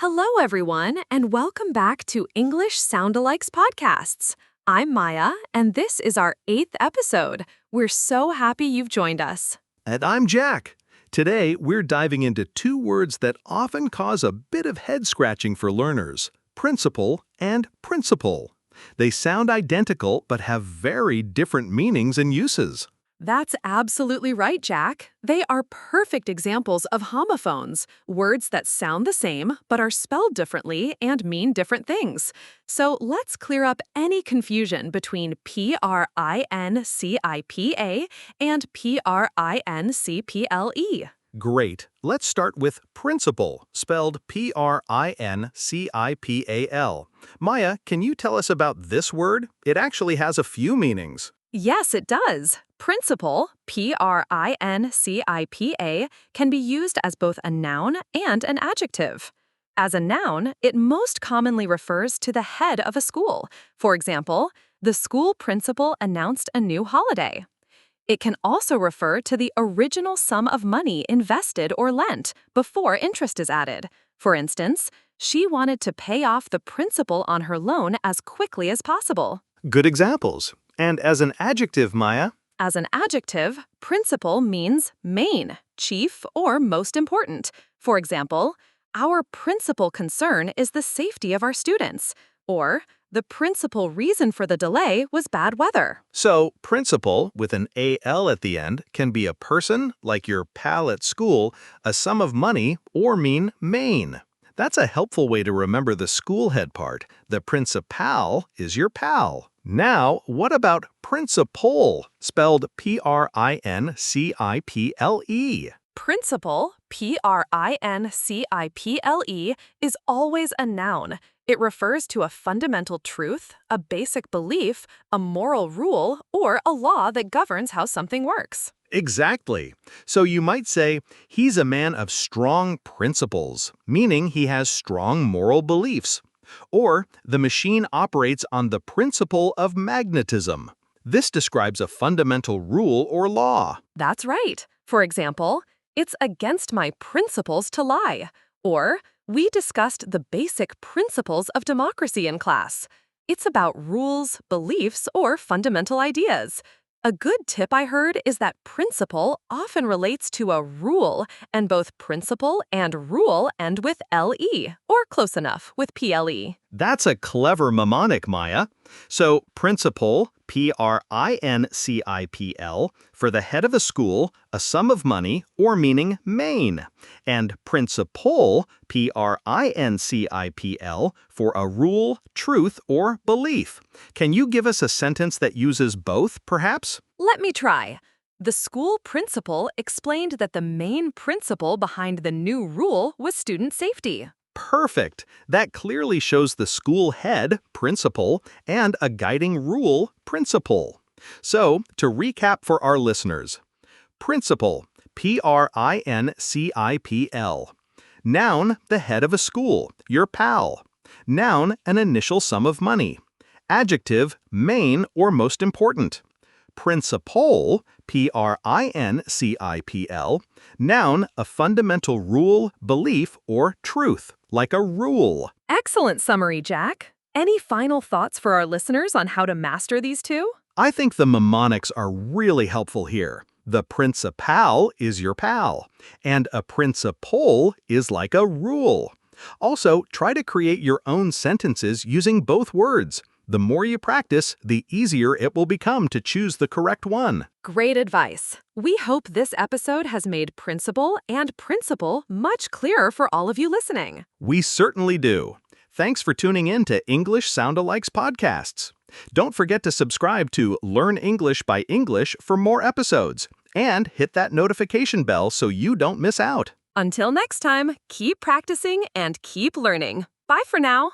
Hello, everyone, and welcome back to English Soundalikes Podcasts. I'm Maya, and this is our 8th episode. We're so happy you've joined us. And I'm Jack. Today, we're diving into two words that often cause a bit of head-scratching for learners: principle and principle. They sound identical but have very different meanings and uses. That's absolutely right, Jack. They are perfect examples of homophones, words that sound the same but are spelled differently and mean different things. So let's clear up any confusion between princicipa and principle. Great. Let's start with principle, spelled principal. Maya, can you tell us about this word? It actually has a few meanings. Yes, it does. Principle, princicipa, can be used as both a noun and an adjective. As a noun, it most commonly refers to the head of a school. For example, the school principal announced a new holiday. It can also refer to the original sum of money invested or lent before interest is added. For instance, she wanted to pay off the principal on her loan as quickly as possible. Good examples. And as an adjective, Maya? As an adjective, principal means main, chief, or most important. For example, our principal concern is the safety of our students. Or, the principal reason for the delay was bad weather. So, principal, with an AL at the end, can be a person, like your pal at school, a sum of money, or mean main. That's a helpful way to remember the school head part. The principal is your pal. Now, what about principle, spelled princiciple? Principle, principle, is always a noun. It refers to a fundamental truth, a basic belief, a moral rule, or a law that governs how something works. Exactly. So you might say, he's a man of strong principles, meaning he has strong moral beliefs. Or, the machine operates on the principle of magnetism. This describes a fundamental rule or law. That's right. For example, it's against my principles to lie. Or, we discussed the basic principles of democracy in class. It's about rules, beliefs, or fundamental ideas. A good tip I heard is that principle often relates to a rule, and both principle and rule end with LE, or close enough with PLE. That's a clever mnemonic, Maya. So, principal, principal, for the head of a school, a sum of money, or meaning main. And principle, principal, for a rule, truth, or belief. Can you give us a sentence that uses both, perhaps? Let me try. The school principal explained that the main principle behind the new rule was student safety. Perfect. That clearly shows the school head, principal, and a guiding rule, principle. So, to recap for our listeners, principal, principal. Noun, the head of a school, your pal. Noun, an initial sum of money. Adjective, main or most important. Principle, principal. Noun, a fundamental rule, belief, or truth, like a rule. Excellent summary, Jack. Any final thoughts for our listeners on how to master these two? I think the mnemonics are really helpful here. The principal is your pal, and a principle is like a rule. Also, try to create your own sentences using both words. The more you practice, the easier it will become to choose the correct one. Great advice. We hope this episode has made principle and principle much clearer for all of you listening. We certainly do. Thanks for tuning in to English Soundalikes Podcasts. Don't forget to subscribe to Learn English by English for more episodes, and hit that notification bell so you don't miss out. Until next time, keep practicing and keep learning. Bye for now.